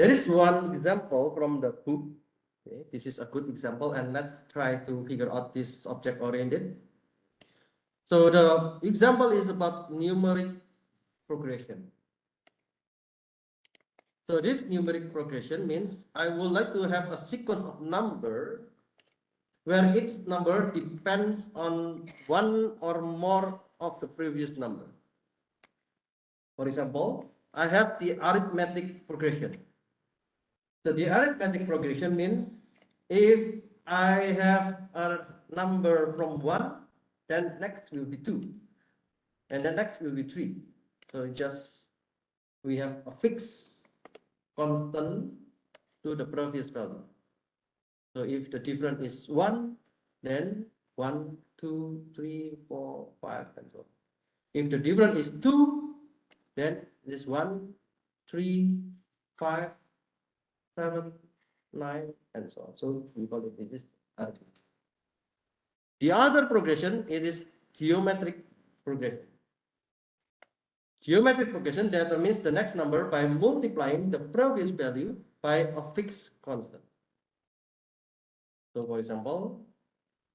There is one example from the book. Okay, this is a good example, and let's try to figure out this object-oriented. So the example is about numeric progression. So this numeric progression means I would like to have a sequence of numbers where each number depends on one or more of the previous number. For example, I have the arithmetic progression. So the arithmetic progression means if I have a number from 1, then next will be 2, and then next will be 3. So just we have a fixed constant to the previous value. So if the difference is 1, then 1, 2, 3, 4, 5, and so on. If the difference is 2, then this 1, 3, 5, 7, 9, and so on. So we call it this arithmetic. The other progression, it is geometric progression. Geometric progression determines the next number by multiplying the previous value by a fixed constant. So for example,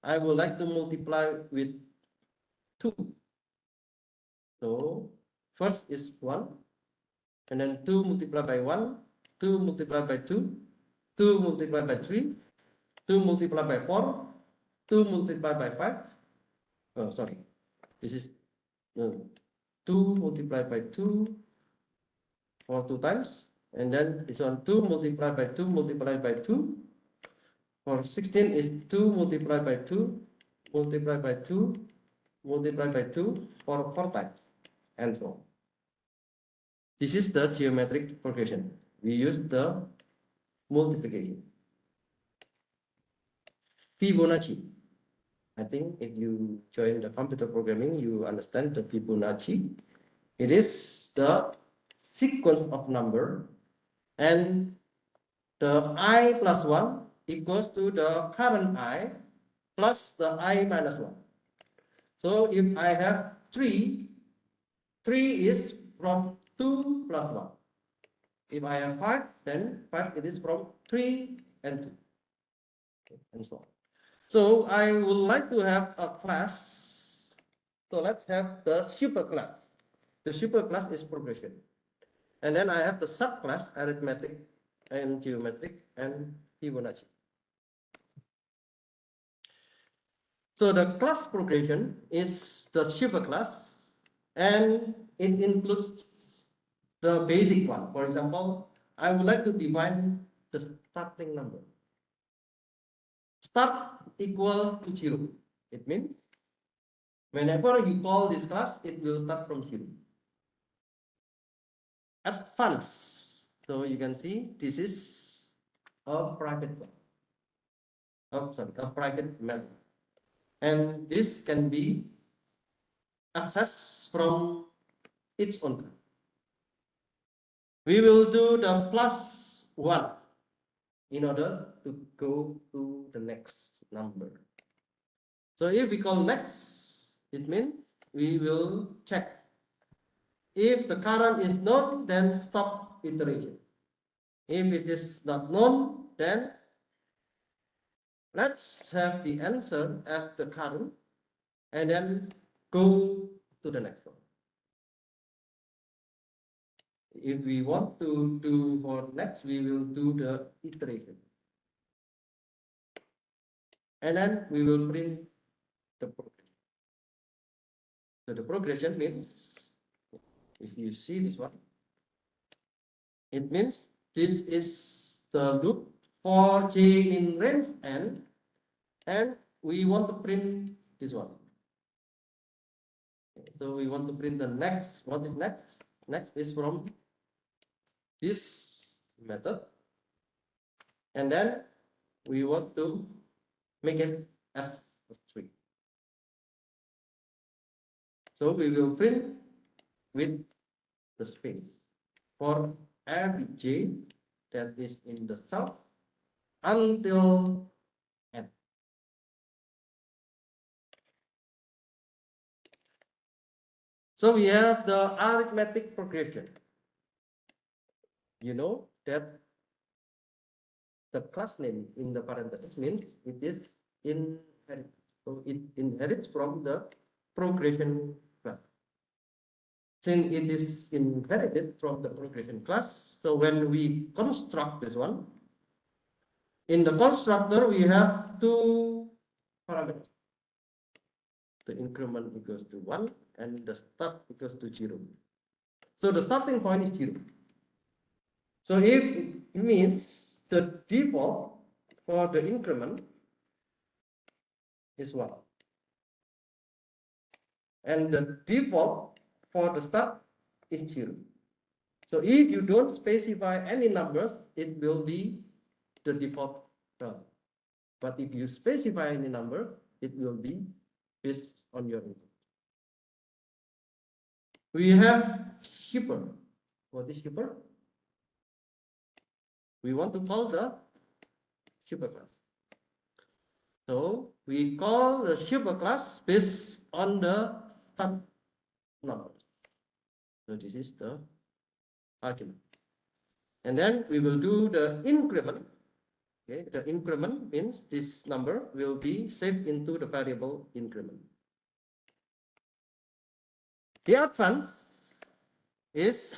I would like to multiply with 2. So first is 1, and then 2 multiplied by 1, 2 multiplied by 2, 2 multiplied by 3, 2 multiplied by 4, 2 multiplied by 5. Oh, sorry. This is 2 multiplied by 2 for 2 times. And then this one 2 multiplied by 2 multiplied by 2. For 16 is 2 multiplied by 2 multiplied by 2 multiplied by 2 for 4 times. And so on. This is the geometric progression. We use the multiplication. Fibonacci. I think if you join the computer programming, you understand the Fibonacci. It is the sequence of number, and the I plus 1 equals to the current I plus the I minus 1. So if I have 3, 3 is from 2 plus 1. If I have 5, then 5 it is from 3 and 2. Okay, and so on. So I would like to have a class. So let's have the superclass. The superclass is progression. And then I have the subclass, arithmetic and geometric and Fibonacci. So the class progression is the superclass, and it includes the basic one. For example, I would like to define the starting number. Start equals to 0. It means whenever you call this class, it will start from 0. Advanced. So you can see this is a private one. Oh, sorry, a private method. And this can be accessed from its own class. We will do the plus 1 in order to go to the next number. So if we call next, it means we will check. If the current is known, then stop iteration. If it is not known, then let's have the answer as the current and then go to the next one. If we want to do for next, we will do the iteration. And then we will print the progression. So the progression means, if you see this one, it means this is the loop for j in range n, and we want to print this one. So we want to print the next. What is next? Next is from this method, and then we want to make it as a string. So we will print with the space for every j that is in the sum until n. So we have the arithmetic progression. You know that the class name in the parenthesis means it is inherit. So it inherits from the progression class. Since it is inherited from the progression class, so when we construct this one, in the constructor we have two parameters. The increment equals to 1 and the start equals to 0. So the starting point is 0. So if it means the default for the increment is 1. And the default for the start is 0. So if you don't specify any numbers, it will be the default value. But if you specify any number, it will be based on your input. We have shipper. What is shipper? We want to call the shipper class. So we call the shipper class based on the start number. So this is the argument. And then we will do the increment. Okay, the increment means this number will be saved into the variable increment. The advance is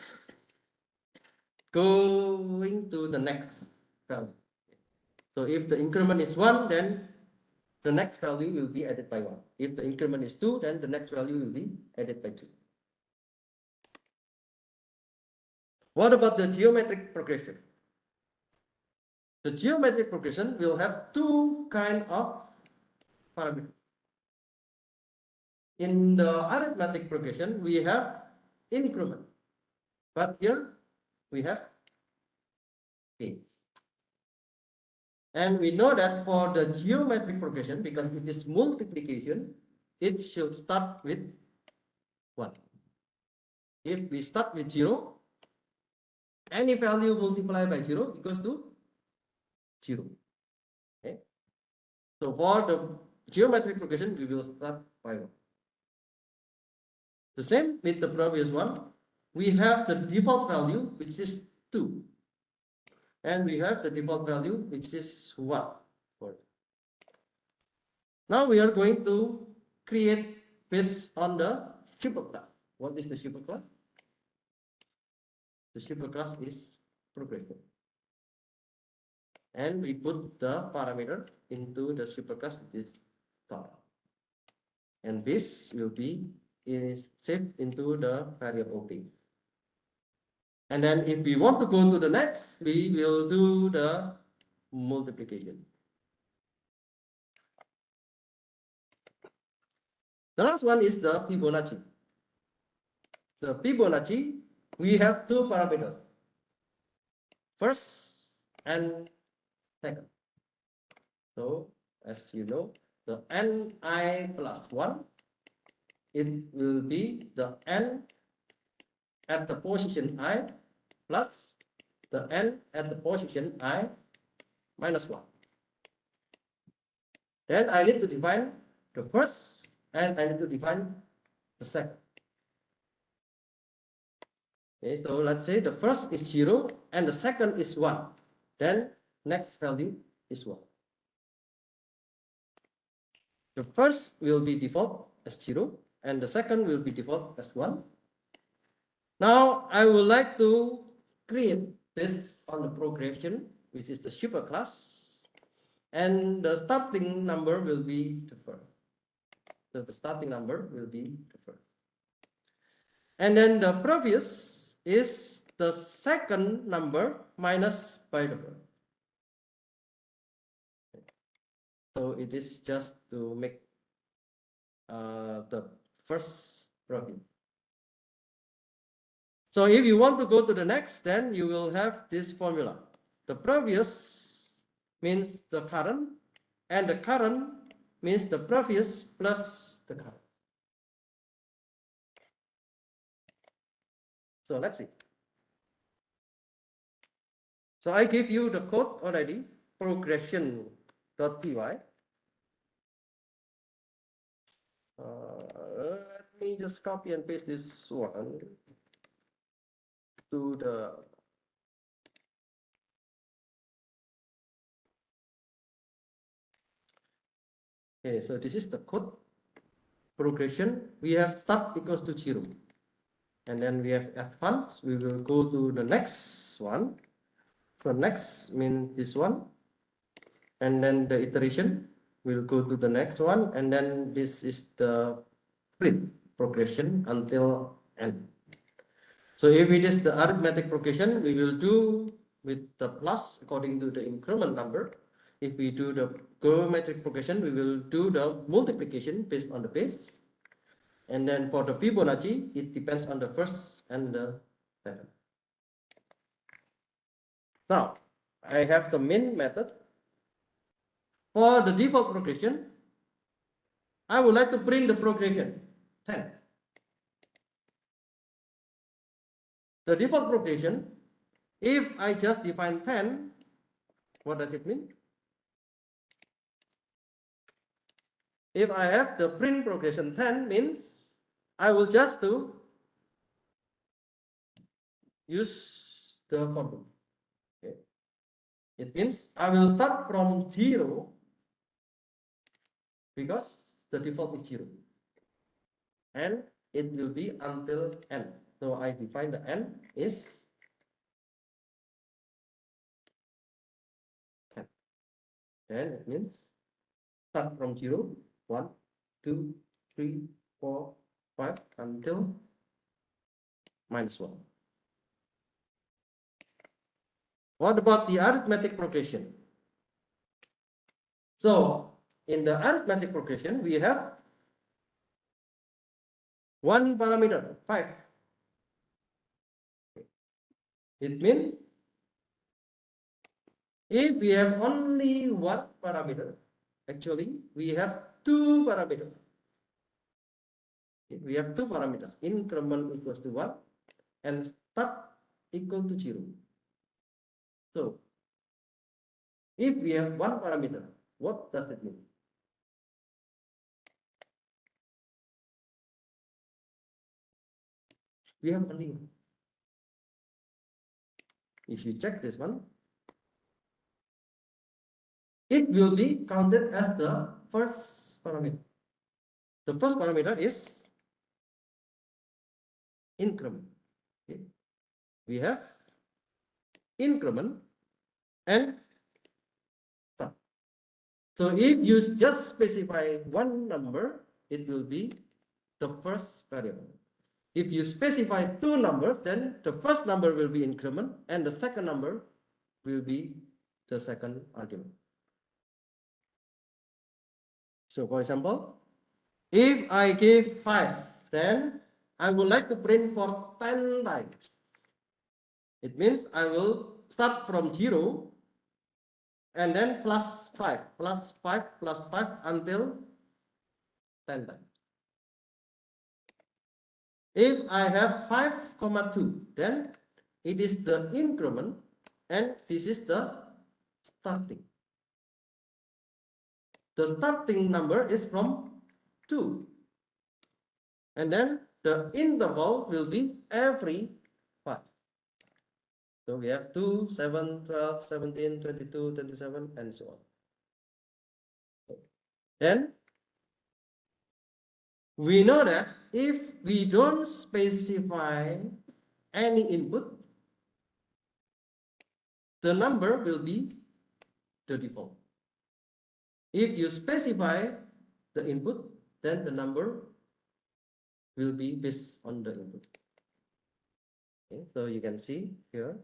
going to the next value. So if the increment is 1, then the next value will be added by 1. If the increment is 2, then the next value will be added by 2. What about the geometric progression? The geometric progression will have two kinds of parameters. In the arithmetic progression, we have increment, but here we have gains. And we know that for the geometric progression, because it is multiplication, it should start with 1. If we start with 0, any value multiplied by 0 equals to 0. Okay. So for the geometric progression, we will start by 1. The same with the previous one. We have the default value, which is 2. And we have the default value, which is 1. Now we are going to create based on the shipper class. What is the shipper class? The shipper class is progression. And we put the parameter into the shipper class, which is star. And this will be saved into the variable base. And then if we want to go to the next, we will do the multiplication. The last one is the Fibonacci. The Fibonacci, we have two parameters. First and second. So as you know, the ni plus 1, it will be the n at the position I plus the n at the position I minus 1. Then I need to define the first and I need to define the second. Okay, so let's say the first is 0 and the second is 1. Then next value is 1. The first will be default as 0 and the second will be default as 1. Now I would like to create based on the progression, which is the shipper class, and the starting number will be the first. So the starting number will be the first. And then the previous is the second number minus by the first. So it is just to make the first previous. So if you want to go to the next, then you will have this formula. The previous means the current, and the current means the previous plus the current. So let's see. So I give you the code already, progression.py. Let me just copy and paste this one to the Okay, so this is the code progression. We have start equals to 0. And then we have advance. We will go to the next one. So next means this one. And then the iteration will go to the next one. And then this is the print progression until n. So if it is the arithmetic progression, we will do with the plus according to the increment number. If we do the geometric progression, we will do the multiplication based on the base. And then for the Fibonacci, it depends on the first and the second. Now, I have the min method. For the default progression, I would like to print the progression 10. The default progression, if I just define 10, what does it mean? If I have the print progression 10 means I will just to use the for loop. Okay. It means I will start from 0 because the default is 0. And it will be until n. So I define the n is 10. And it means start from 0, 1, 2, 3, 4, 5 until -1. What about the arithmetic progression? So in the arithmetic progression, we have one parameter, 5. It means if we have only one parameter, actually we have two parameters. We have two parameters, increment equals to 1 and start equal to 0. So if we have one parameter, what does it mean? We have only one. If you check this one, it will be counted as the first parameter. The first parameter is increment. Okay. We have increment and start. So if you just specify one number, it will be the first variable. If you specify two numbers, then the first number will be increment and the second number will be the second argument. So for example, if I give 5, then I would like to print for 10 times. It means I will start from 0 and then plus 5, plus 5, plus 5 until 10 times. If I have 5,2, then it is the increment and this is the starting. The starting number is from 2. And then the interval will be every 5. So we have 2, 7, 12, 17, 22, 27, and so on. Then we know that if we don't specify any input, the number will be the default. If you specify the input, then the number will be based on the input. Okay, so you can see here.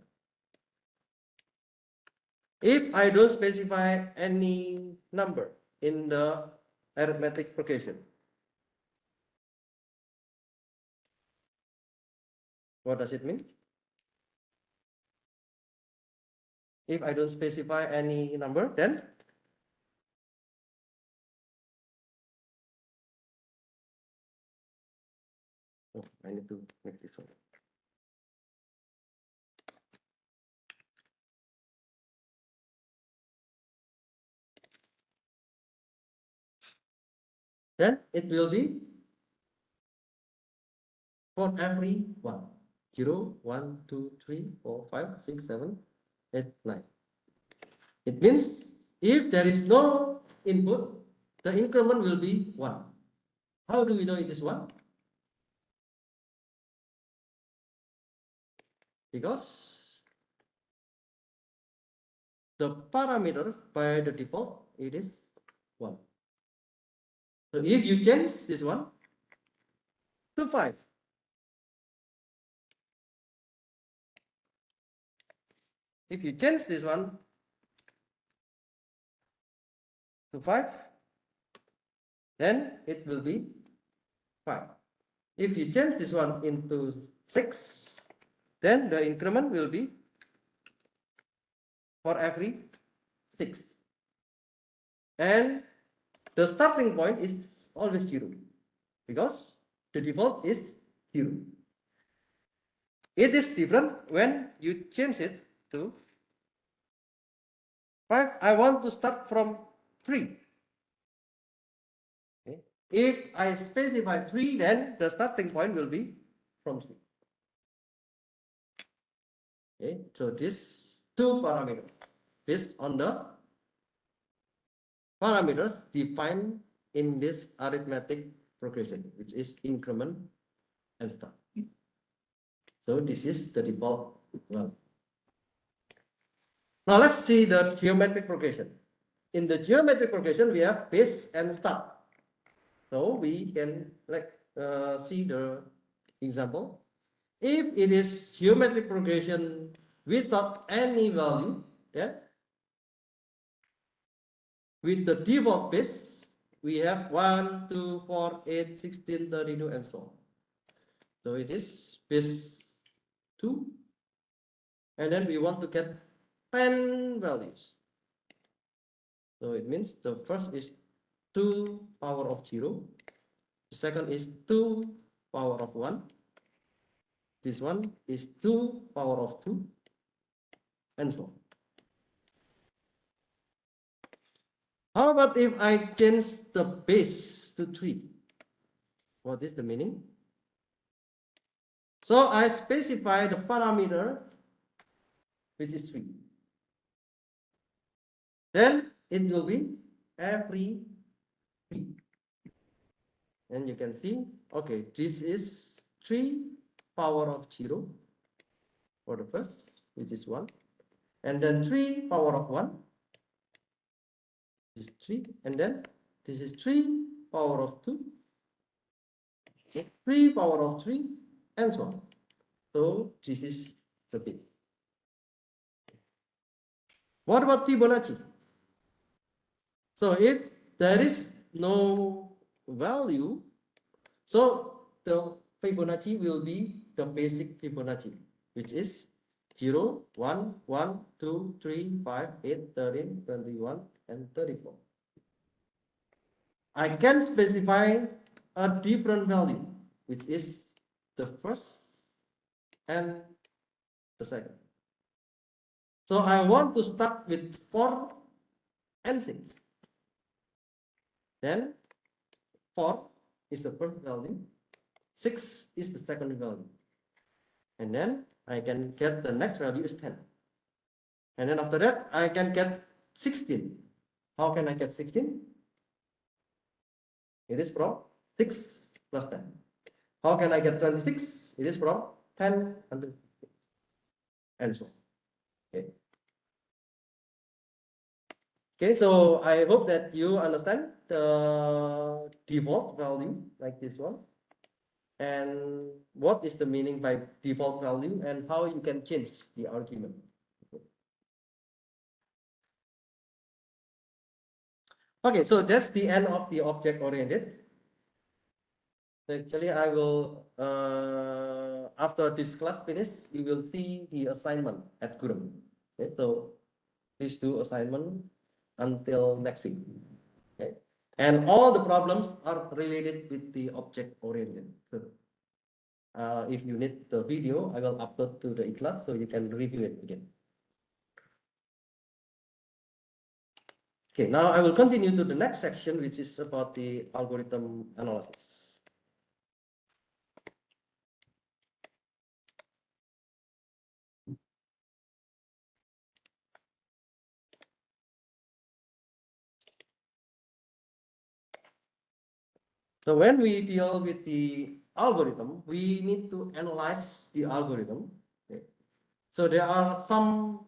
If I don't specify any number in the arithmetic progression, what does it mean? If I don't specify any number, then I need to make this one. Then it will be for every 1. 0, 1, 2, 3, 4, 5, 6, 7, 8, 9. It means if there is no input, the increment will be 1. How do we know it is 1? Because the parameter by the default it is 1. So if you change this one to 5, if you change this one to 5, then it will be 5. If you change this one into 6, then the increment will be for every 6. And the starting point is always 0 because the default is 0. It is different when you change it to 5. I want to start from 3. Okay. If I specify 3, then the starting point will be from 3. Okay. So these two parameters based on the parameters defined in this arithmetic progression, which is increment and start. So this is the default one. Now let's see the geometric progression. In the geometric progression, we have base and start. So we can see the example. If it is geometric progression without any value, yeah, with the default base, we have 1, 2, 4, 8, 16, 32, and so on. So it is base 2, and then we want to get 10 values. So it means the first is 2 power of 0, the second is 2 power of 1, this one is 2 power of 2, and so on. How about if I change the base to 3? What is the meaning? So I specify the parameter which is 3. Then it will be every 3. And you can see, okay, this is 3 power of 0 for the first, which is 1. And then 3 power of 1 is 3. And then this is 3 power of 2, 3 power of 3, and so on. So this is the bit. What about Fibonacci? So if there is no value, so the Fibonacci will be the basic Fibonacci, which is 0, 1, 1, 2, 3, 5, 8, 13, 21, and 34. I can specify a different value, which is the first and the second. So I want to start with 4 and 6. Then 4 is the first value, 6 is the second value. And then I can get the next value is 10. And then after that, I can get 16. How can I get 16? It is from 6 plus 10. How can I get 26? It is from 10 until 15. And so on. Okay. Okay, so I hope that you understand the default value like this one. And what is the meaning by default value and how you can change the argument. Okay, so that's the end of the object oriented. So actually, I will, after this class finish, we will see the assignment at Kurum. Okay, so please do assignment until next week. Okay, and all the problems are related with the object oriented. If you need the video, I will upload to the e-class so you can review it again. Okay, now I will continue to the next section, which is about the algorithm analysis. So when we deal with the algorithm, we need to analyze the algorithm. Okay. So there are some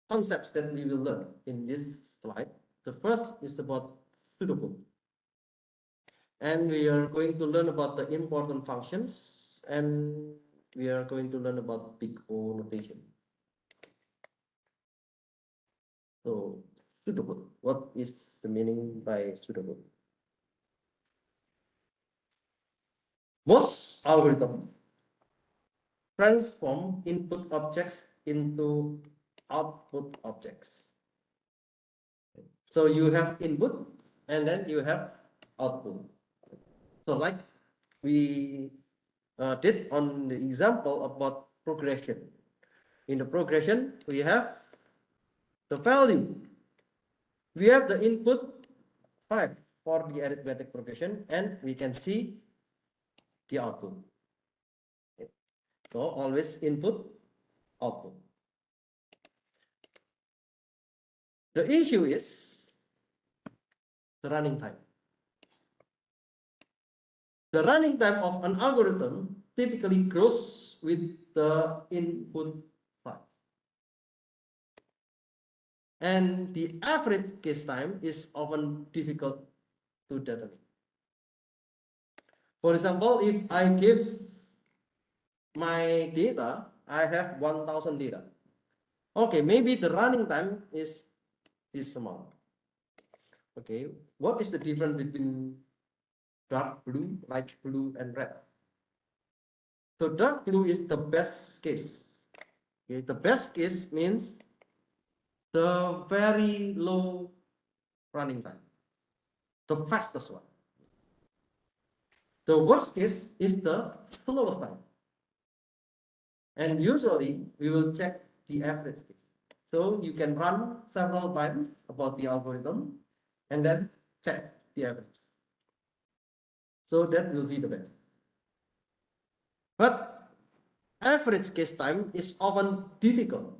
concepts that we will learn in this slide. The first is about pseudocode. And we are going to learn about the important functions, and we are going to learn about big O notation. So pseudocode, what is the meaning by pseudocode? Most algorithms transform input objects into output objects. So you have input and then you have output. So like we did on the example about progression. In the progression, we have the value. We have the input 5 for the arithmetic progression, and we can see the output. Okay. So always input, output. The issue is the running time. The running time of an algorithm typically grows with the input time. And the average case time is often difficult to determine. For example, if I give my data, I have 1000 data. Okay, maybe the running time is this amount. Okay, what is the difference between dark blue, light blue, and red? So dark blue is the best case. Okay, the best case means the very low running time, the fastest one. The worst case is the slowest time. And usually we will check the average case. So you can run several times about the algorithm and then check the average. So that will be the best. But average case time is often difficult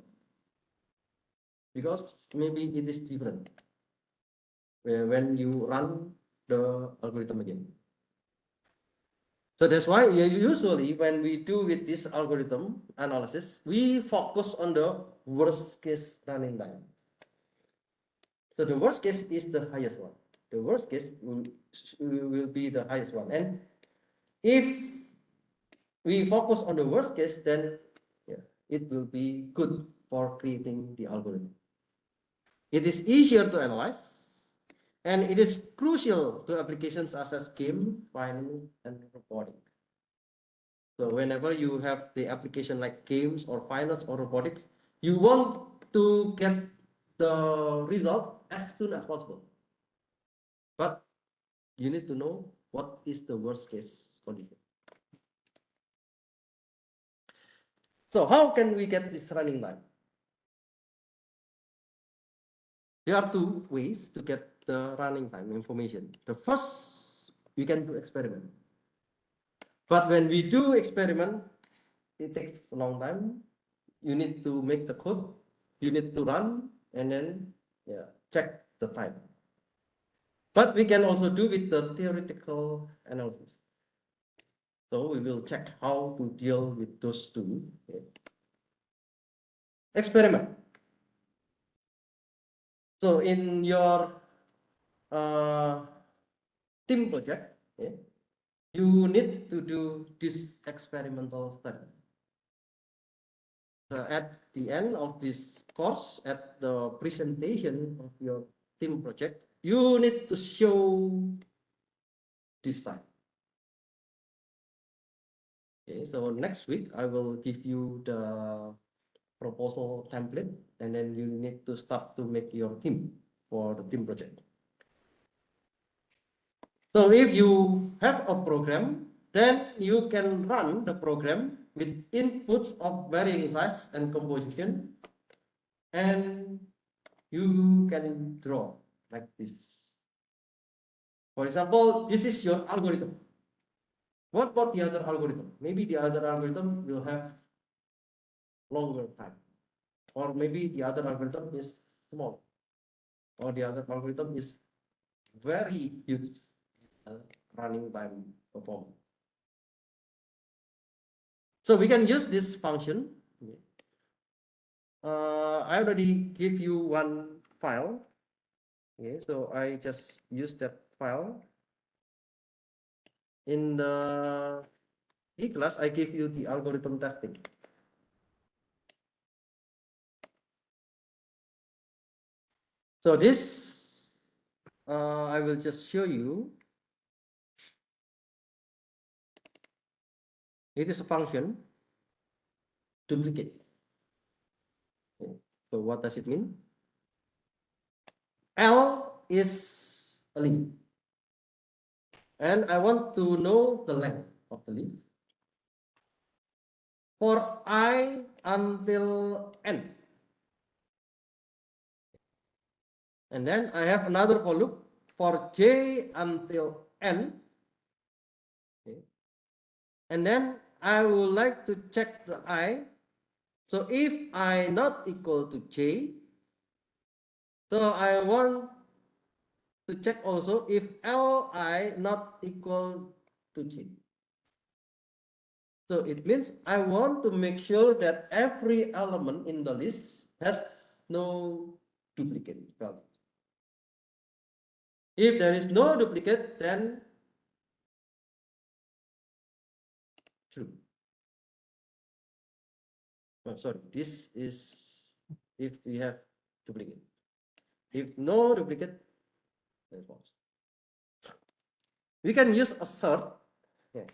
because maybe it is different when you run the algorithm again. So that's why usually when we do with this algorithm analysis, we focus on the worst case running time. So the worst case is the highest one. The worst case will be the highest one. And if we focus on the worst case, then yeah, it will be good for creating the algorithm. It is easier to analyze, and it is crucial to applications such as game, finance, and robotics. So whenever you have the application like games or finance or robotics, you want to get the result as soon as possible. But you need to know what is the worst case condition. So how can we get this running time? There are two ways to get the running time information. The first, we can do experiment. But when we do experiment, it takes a long time. You need to make the code, you need to run, and then check the time. But we can also do with the theoretical analysis. So we will check how to deal with those two. Experiment. So in your team project, you need to do this experimental study. At the end of this course, at the presentation of your team project, you need to show this time. Okay, so next week I will give you the proposal template, and then you need to start to make your team for the team project. So if you have a program, then you can run the program with inputs of varying size and composition, and you can draw like this. For example, this is your algorithm. What about the other algorithm? Maybe the other algorithm will have longer time, or maybe the other algorithm is small, or the other algorithm is very huge. running time performance. So we can use this function. I already give you one file. Okay, so I just use that file. In the E-class, I give you the algorithm testing. So this, I will just show you. It is a function duplicate. Okay. So what does it mean? L is a leaf, and I want to know the length of the leaf for I until n. And then I have another for loop for j until n. Okay. And then I would like to check the I. So if I not equal to j, so I want to check also if li not equal to j. So it means I want to make sure that every element in the list has no duplicate value. If there is no duplicate, then true. Oh, sorry, this is if we have duplicate. If no duplicate, then false. We can use assert. Yeah.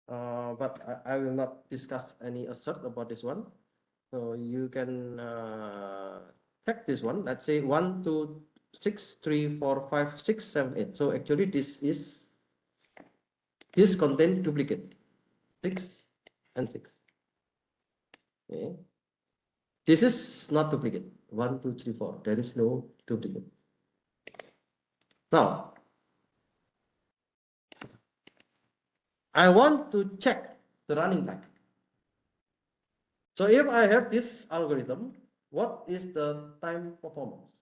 But I will not discuss any assert about this one. So you can check this one. Let's say 1, 2, 6, 3, 4, 5, 6, 7, 8. So actually this contains duplicate 6 and 6. Okay. This is not duplicate. 1, 2, 3, 4. There is no duplicate. Now I want to check the running time. So if I have this algorithm, what is the time performance?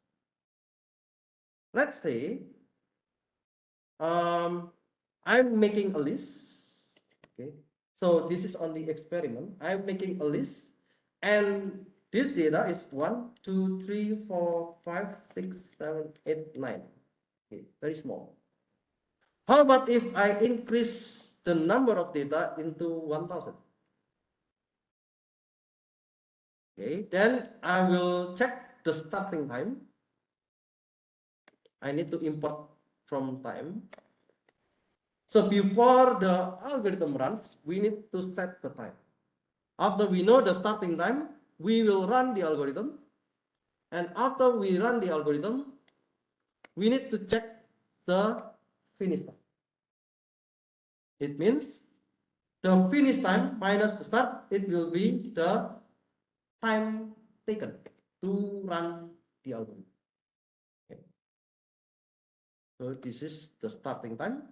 Let's say I'm making a list. Okay, so this is on the experiment. I'm making a list, and this data is 1, 2, 3, 4, 5, 6, 7, 8, 9. Okay, very small. How about if I increase the number of data into 1000? Okay, then I will check the starting time. I need to import from time. So before the algorithm runs, we need to set the time. After we know the starting time, we will run the algorithm. And after we run the algorithm, we need to check the finish time. It means the finish time minus the start, it will be the time taken to run the algorithm. Okay. So this is the starting time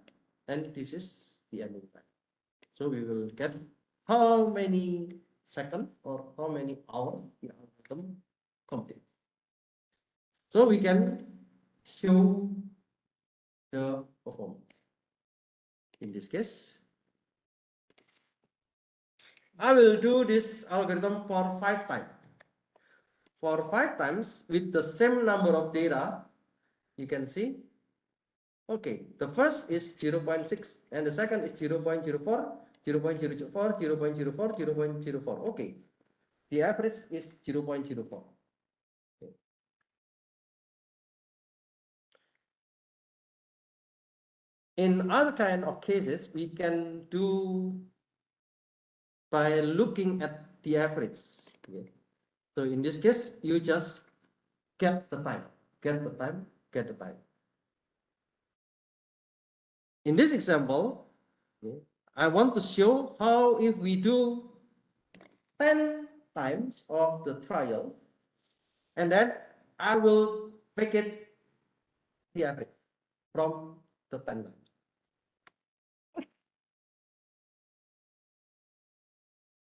and this is the ending time. So we will get how many seconds or how many hours the algorithm complete. So we can show the performance. In this case, I will do this algorithm for 5 times. For 5 times with the same number of data, you can see, okay, the first is 0.6 and the second is 0.04, 0.04, 0.04, 0.04. Okay, the average is 0.04. Okay. In other kind of cases, we can do by looking at the average. Okay. So in this case, you just get the time, get the time, get the time. In this example, okay, I want to show how if we do 10 times of the trials, and then I will make it the average from the 10 times.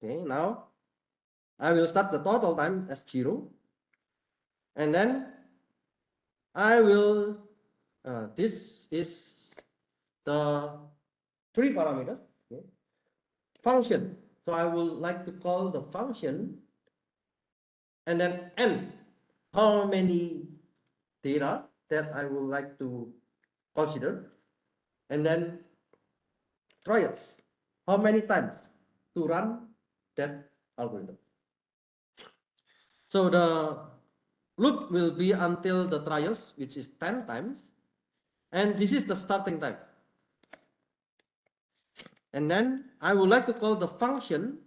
Okay, now I will start the total time as 0, and then I will, this is the three parameters. Okay. Function. So I would like to call the function and then n, how many data that I would like to consider, and then trials, how many times to run that algorithm. So the loop will be until the trials, which is 10 times, and this is the starting time. And then I would like to call the function.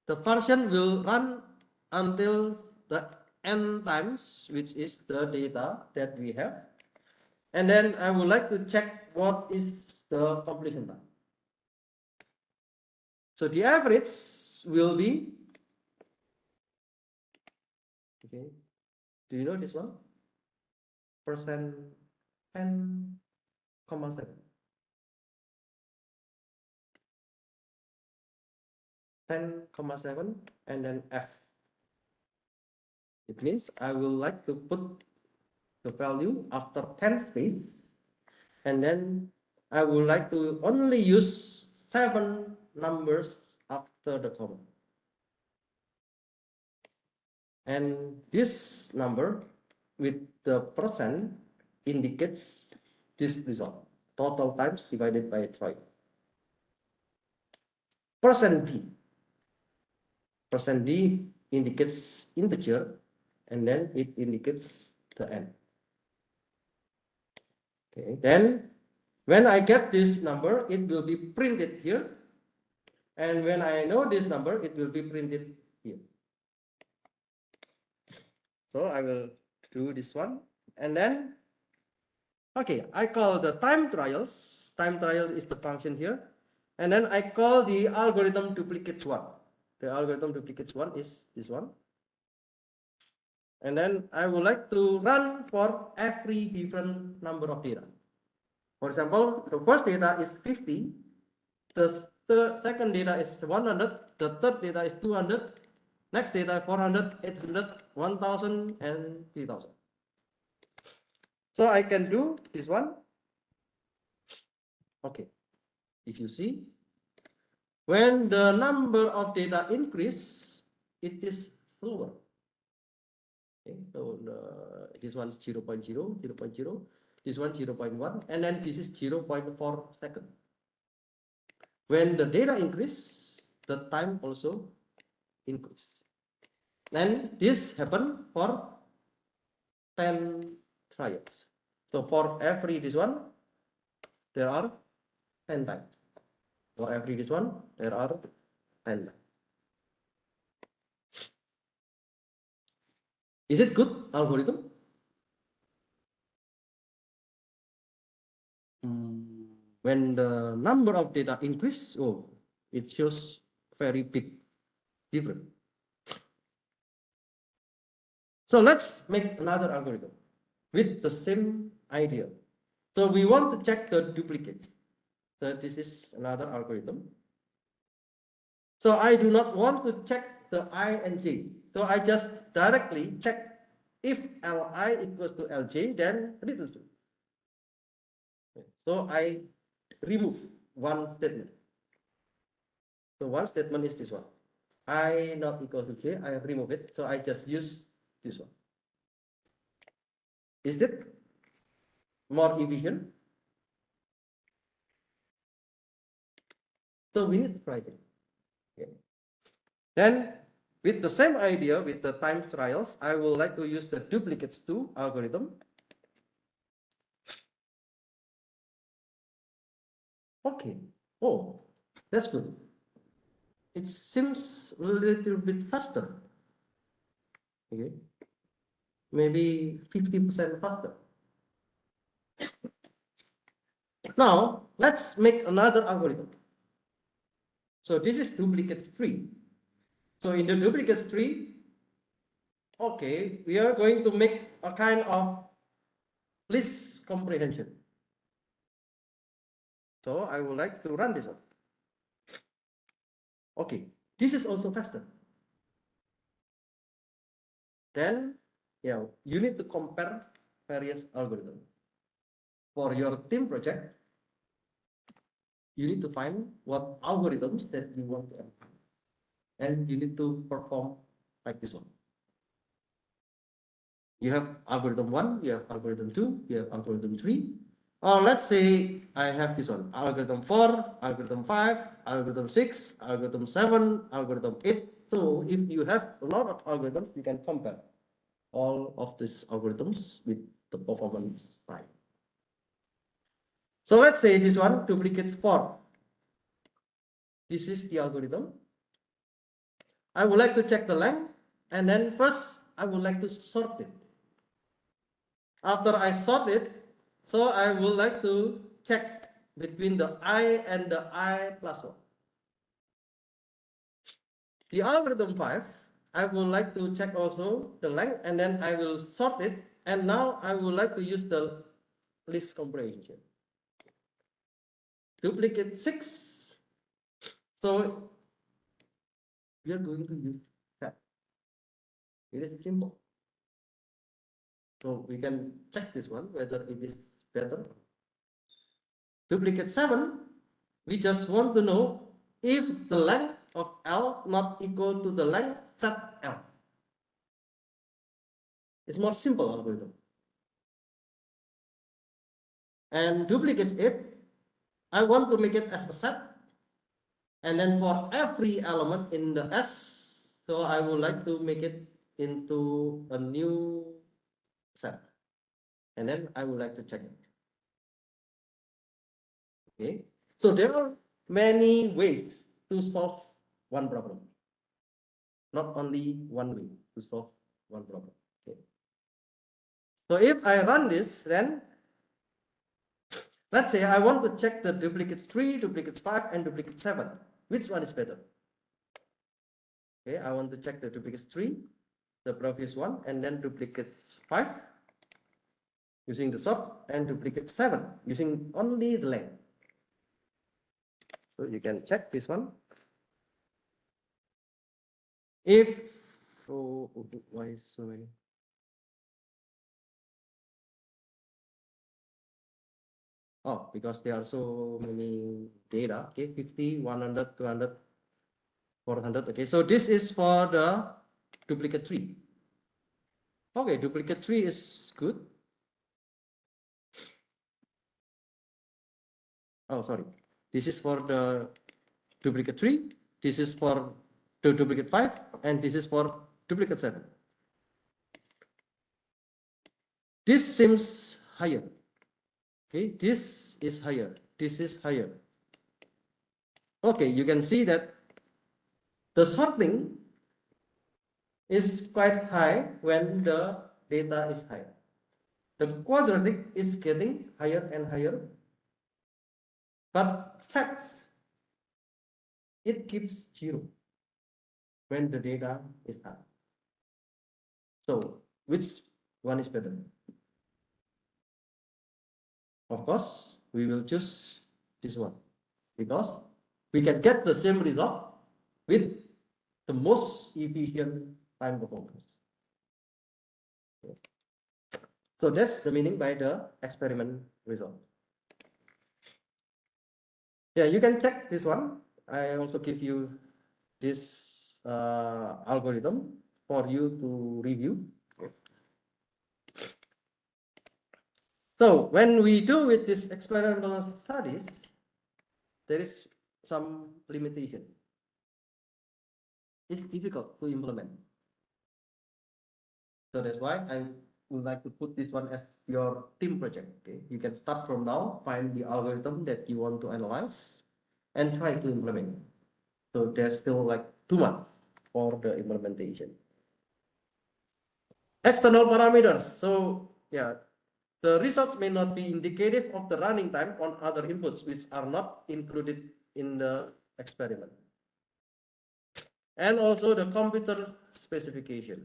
The function will run until the n times, which is the data that we have. And then I would like to check what is the completion time. So the average will be, okay, do you know this one? Percent 10,7. 10,7 and then F. It means I will like to put the value after 10 space, and then I would like to only use 7 numbers after the comma. And this number with the percent indicates this result, total times divided by trial. Percent D indicates integer, and then it indicates the n. Okay, then when I get this number, it will be printed here, and when I know this number, it will be printed here. So I will do this one, and then okay, I call the time trials. Time trials is the function here, and then I call the algorithm duplicates one. The algorithm duplicates one is this one. And then I would like to run for every different number of data. For example, the first data is 50, the second data is 100, the third data is 200, next data 400, 800, 1000, and 3000. So I can do this one. Okay, if you see, when the number of data increase, it is slower. Okay, so this one is 0 0.0, 0 0.0, this one 0 0.1, and then this is 0.4 second. When the data increase, the time also increase. And this happen for 10 trials. So for every this one, there are 10 times. For every this one, there are 10 times. Is it good algorithm? When the number of data increase, oh, it shows very big difference. So let's make another algorithm with the same idea. So we want to check the duplicates. So this is another algorithm. So I do not want to check the I and j. So I just directly check if Li equals to Lj, then return true. So I remove one statement. So one statement is this one. I not equal to j, I remove it. So I just use this one. Is it more efficient? So we need to try it. Okay. Then with the same idea, with the time trials, I would like to use the duplicates 2 algorithm. Okay. Oh, that's good. It seems a little bit faster. Okay. Maybe 50% faster. Now, let's make another algorithm. So this is duplicate 3. So in the duplicate 3, okay, we are going to make a kind of list comprehension. So I would like to run this one. Okay, this is also faster. Then, yeah, you need to compare various algorithms. for your team project, you need to find what algorithms that you want to apply. And you need to perform like this one. You have algorithm 1, you have algorithm 2, you have algorithm 3. Or let's say I have this one, algorithm 4, algorithm 5, algorithm 6, algorithm 7, algorithm 8. So if you have a lot of algorithms, you can compare all of these algorithms with the performance side. So let's say this one duplicates 4. This is the algorithm. I would like to check the length, and then first I would like to sort it. After I sort it, so I would like to check between the I and the I plus 1. The algorithm 5, I would like to check also the length, and then I will sort it, and now I would like to use the list comprehension. Duplicate 6, so we are going to use that. It is simple. So we can check this one, whether it is better. Duplicate 7, we just want to know if the length of L not equal to the length set L. It's more simple algorithm. And duplicate 8, I want to make it as a set. And then for every element in the S, so I would like to make it into a new set. And then I would like to check it. Okay. So there are many ways to solve one problem. Not only one way to solve one problem. Okay. So if I run this, then let's say I want to check the duplicates 3, duplicates 5, and duplicate 7. Which one is better? Okay, I want to check the duplicates 3, the previous one, and then duplicate 5 using the sort, and duplicate 7 using only the length. So you can check this one. If, why is so many? Oh, because there are so many data. Okay, 50, 100, 200, 400. Okay, so this is for the duplicate 3. Okay, duplicate 3 is good. Oh, sorry. This is for the duplicate 3. This is for the duplicate 5. And this is for duplicate 7. This seems higher. Okay, this is higher. This is higher. Okay, you can see that the sorting is quite high when the data is high. The quadratic is getting higher and higher, but sets, it keeps 0 when the data is high. So which one is better? Of course, we will choose this one because we can get the same result with the most efficient time performance. Okay. So that's the meaning by the experiment result. Yeah, you can check this one. I also give you this algorithm for you to review. Okay. So when we do with this experimental studies, there is some limitation. It's difficult to implement. So that's why I would like to put this one as your team project. Okay, you can start from now, find the algorithm that you want to analyze, and try to implement. So there's still like 2 months for the implementation. External parameters. So yeah, the results may not be indicative of the running time on other inputs which are not included in the experiment. And also the computer specification.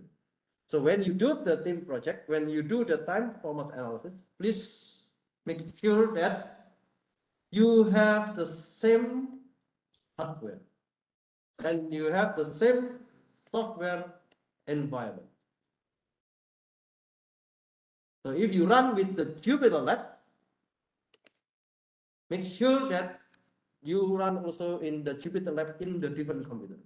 So when you do the team project, when you do the time performance analysis, please make sure that you have the same hardware and you have the same software environment. So if you run with the Jupyter Lab, make sure that you run also in the Jupyter Lab in the different computer.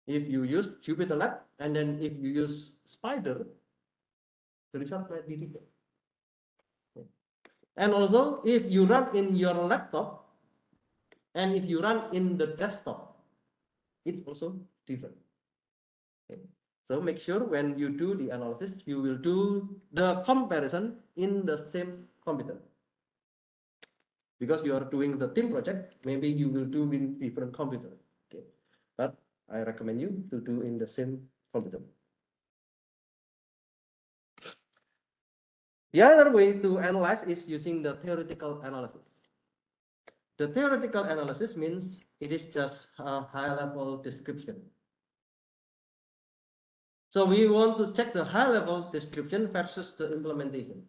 If you use Jupyter Lab and then if you use Spider, the result might be different. And also, if you run in your laptop and if you run in the desktop, it's also different. Okay. So make sure when you do the analysis, you will do the comparison in the same computer. Because you are doing the team project, maybe you will do in different computer. Okay. But I recommend you to do in the same computer. The other way to analyze is using the theoretical analysis. The theoretical analysis means it is just a high-level description. So we want to check the high-level description versus the implementation.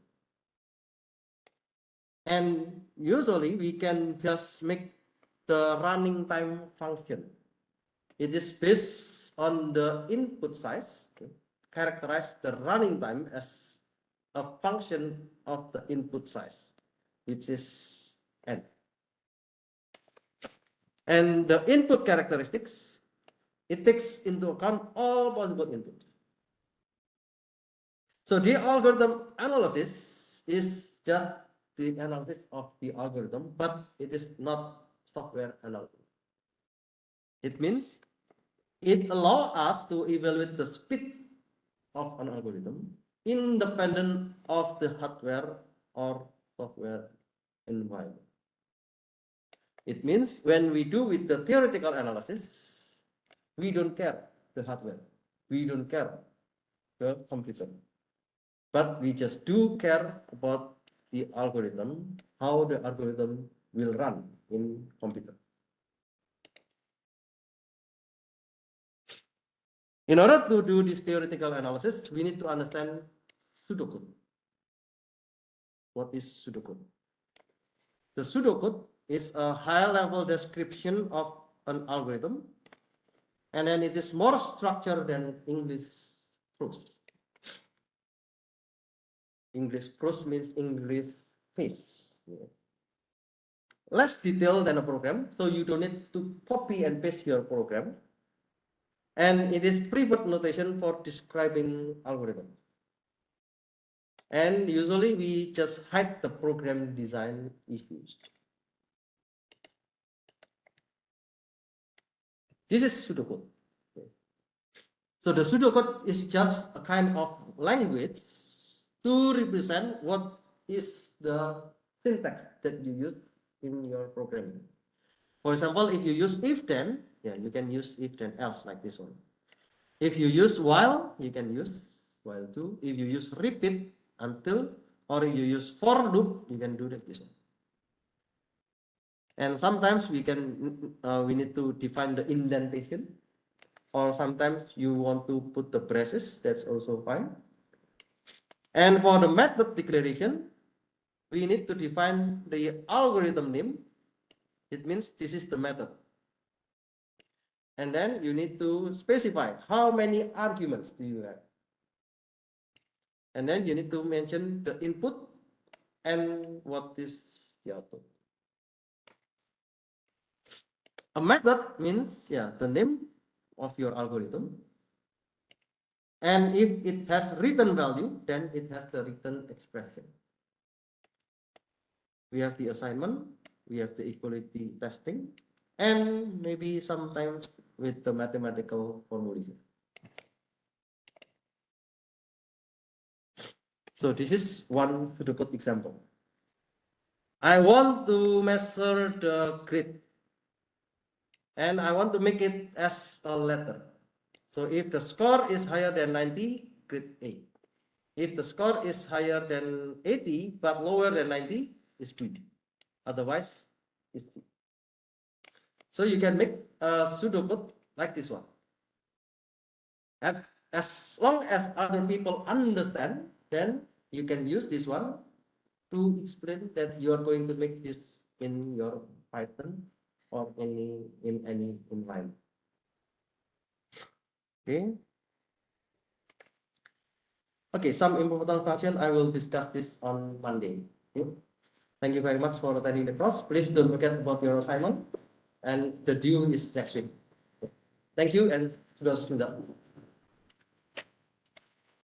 And usually we can just make the running time function. It is based on the input size, okay, characterize the running time as a function of the input size, which is n. And the input characteristics, it takes into account all possible inputs. So the algorithm analysis is just the analysis of the algorithm, but it is not software analysis. It means it allows us to evaluate the speed of an algorithm independent of the hardware or software environment. It means when we do with the theoretical analysis, we don't care the hardware, we don't care the computer, but we just do care about the algorithm, how the algorithm will run in computer. In order to do this theoretical analysis, we need to understand pseudocode. What is pseudocode? The pseudocode is a high-level description of an algorithm, and then it is more structured than English prose. English prose means English face. Less detailed than a program, so you don't need to copy and paste your program. And it is preferred notation for describing algorithm. And usually we just hide the program design issues. This is pseudocode. So the pseudocode is just a kind of language to represent what is the syntax that you use in your programming. For example, if you use if then, yeah, you can use if then else like this one. If you use while, you can use while too. If you use repeat until, or if you use for loop, you can do that this one. And sometimes we need to define the indentation, or sometimes you want to put the braces, that's also fine. And for the method declaration, we need to define the algorithm name. It means this is the method. And then you need to specify how many arguments do you have. And then you need to mention the input and what is the output. A method means, yeah, the name of your algorithm. And if it has written value, then it has the written expression. We have the assignment, we have the equality testing, and maybe sometimes with the mathematical formulation. So this is one pseudocode example. I want to measure the grade, and I want to make it as a letter. So if the score is higher than 90, grade A. If the score is higher than 80 but lower than 90, is B. Otherwise, it's C. So you can make a pseudocode like this one. And as long as other people understand, then you can use this one to explain that you are going to make this in your Python or in any environment. Okay. Okay, some important function I will discuss this on Monday. Okay? Thank Thank you very much for attending the course. Please don't forget about your assignment, and the due is next week. Thank you, and sudah sudah.